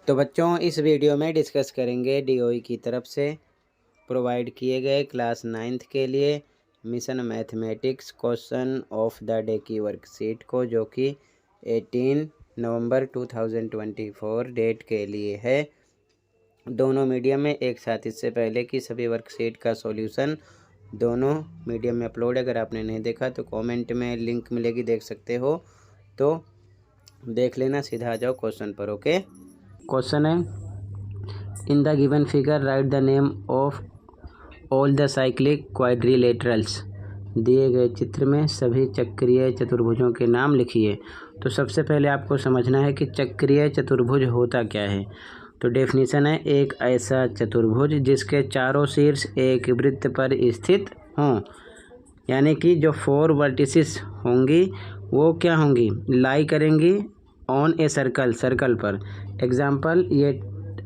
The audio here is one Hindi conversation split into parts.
तो बच्चों इस वीडियो में डिस्कस करेंगे डीओई की तरफ से प्रोवाइड किए गए क्लास 9th के लिए mission mathematics question of the day की वर्कशीट को, जो कि 18 नवंबर 2024 डेट के लिए है। दोनों मीडियम में एक साथ इससे पहले की सभी वर्कशीट का सॉल्यूशन दोनों मीडियम में अपलोड है। अगर आपने नहीं देखा तो कमेंट में लिंक मिलेगी, देख सकते हो, तो देख लेना। सीधा आ जाओ क्वेश्चन पर। ओके, क्वेश्चन है, in the given figure right the name of all the cyclic quadrilaterals. दिए गए चित्र में सभी चक्रीय चतुर्भुजों के नाम लिखिए। तो सबसे पहले आपको समझना है कि चक्रीय चतुर्भुज होता क्या है। तो डेफिनेशन है, एक ऐसा चतुर्भुज जिसके चारों शीर्ष एक वृत्त पर स्थित हों, यानी कि जो 4 वर्टिसेस होंगी वो क्या होंगी, लाई करेंगी ऑन ए सर्कल, सर्कल पर। एग्जाम्पल, ये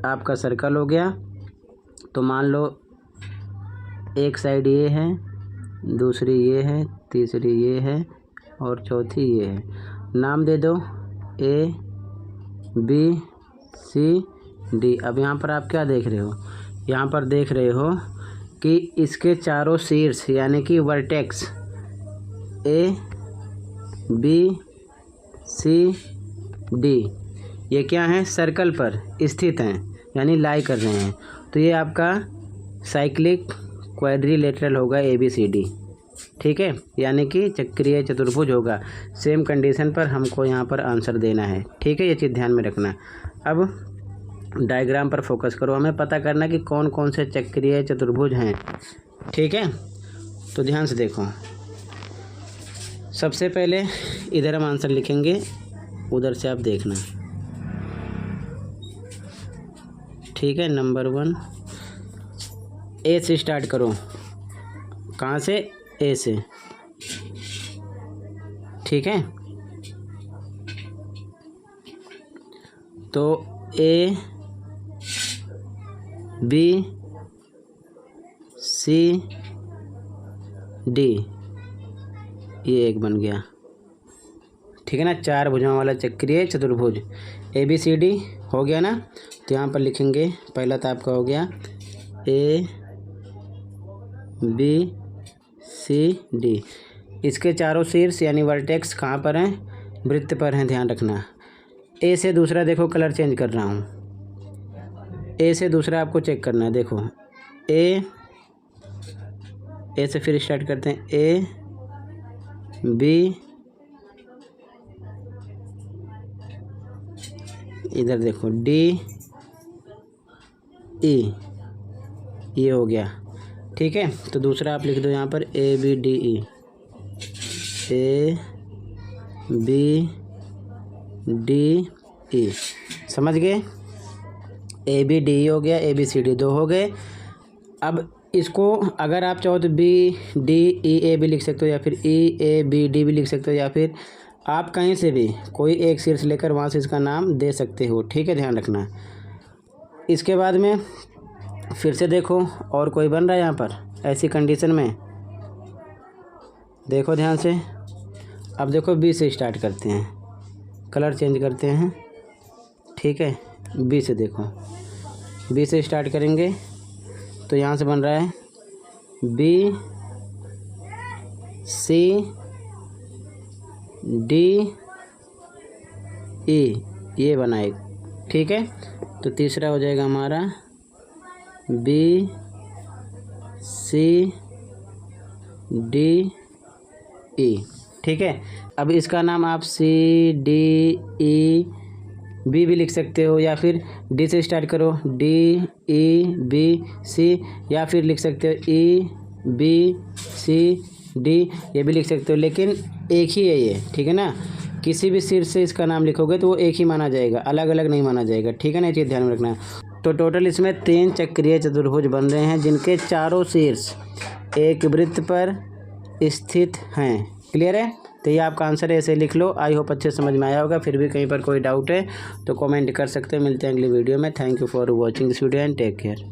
आपका सर्कल हो गया, तो मान लो एक साइड ये है, दूसरी ये है, तीसरी ये है और चौथी ये है। नाम दे दो ए बी सी डी। अब यहाँ पर आप क्या देख रहे हो, यहाँ पर देख रहे हो कि इसके चारों शीर्ष यानी कि vertex A B C D ये क्या हैं, सर्कल पर स्थित हैं, यानी लाई कर रहे हैं। तो ये आपका साइक्लिक क्वाड्रिलेटरल होगा ABCD, ठीक है, यानी कि चक्रीय चतुर्भुज होगा। सेम कंडीशन पर हमको यहाँ पर आंसर देना है, ठीक है, ये चीज़ ध्यान में रखना। अब डायग्राम पर फोकस करो, हमें पता करना कि कौन कौन से चक्रीय चतुर्भुज हैं, ठीक है। तो ध्यान से देखो, सबसे पहले इधर हम आंसर लिखेंगे, उधर से आप देखना, ठीक है। नंबर 1 ए से स्टार्ट करो। कहाँ से, ए से, ठीक है। तो ए बी सी डी ये एक बन गया, ठीक है ना, 4 भुजाओं वाला चक्रीय चतुर्भुज ABCD हो गया ना। तो यहाँ पर लिखेंगे, पहला तो आपका हो गया A B C D। इसके चारों शीर्ष यानी वर्टेक्स कहाँ पर हैं, वृत्त पर हैं, ध्यान रखना। ए से दूसरा देखो, कलर चेंज कर रहा हूँ, ए से दूसरा आपको चेक करना है। देखो ए से फिर स्टार्ट करते हैं, ए बी, इधर देखो डी ई, ये हो गया, ठीक है। तो दूसरा आप लिख दो यहाँ पर ABDE, ABDE, समझ गए। ABDE हो गया, ABCD 2 हो गए। अब इसको अगर आप चाहो तो BDEA भी लिख सकते हो, या फिर EABD भी लिख सकते हो, या फिर आप कहीं से भी कोई एक शीर्ष लेकर वहाँ से इसका नाम दे सकते हो, ठीक है, ध्यान रखना। इसके बाद में फिर से देखो और कोई बन रहा है यहाँ पर ऐसी कंडीशन में, देखो ध्यान से। अब देखो बी से स्टार्ट करते हैं, कलर चेंज करते हैं, ठीक है। बी से देखो, बी से स्टार्ट करेंगे तो यहाँ से बन रहा है B C D E, ये बना एक, ठीक है। तो तीसरा हो जाएगा हमारा B C D E, ठीक है। अब इसका नाम आप C D E B भी लिख सकते हो, या फिर D से स्टार्ट करो, D E B C, या फिर लिख सकते हो E B C D, ये भी लिख सकते हो, लेकिन एक ही है ये, ठीक है ना। किसी भी शीर्ष से इसका नाम लिखोगे तो वो एक ही माना जाएगा, अलग अलग नहीं माना जाएगा, ठीक है ना, ये चीज़ ध्यान में रखना है। तो टोटल इसमें 3 चक्रीय चतुर्भुज बन रहे हैं जिनके चारों शीर्ष एक वृत्त पर स्थित हैं। क्लियर है। तो ये आपका आंसर है, ऐसे लिख लो। आई होप अच्छे समझ में आया होगा। फिर भी कहीं पर कोई डाउट है तो कमेंट कर सकते हैं। मिलते हैं अगली वीडियो में। Thank you for watching this video and take care.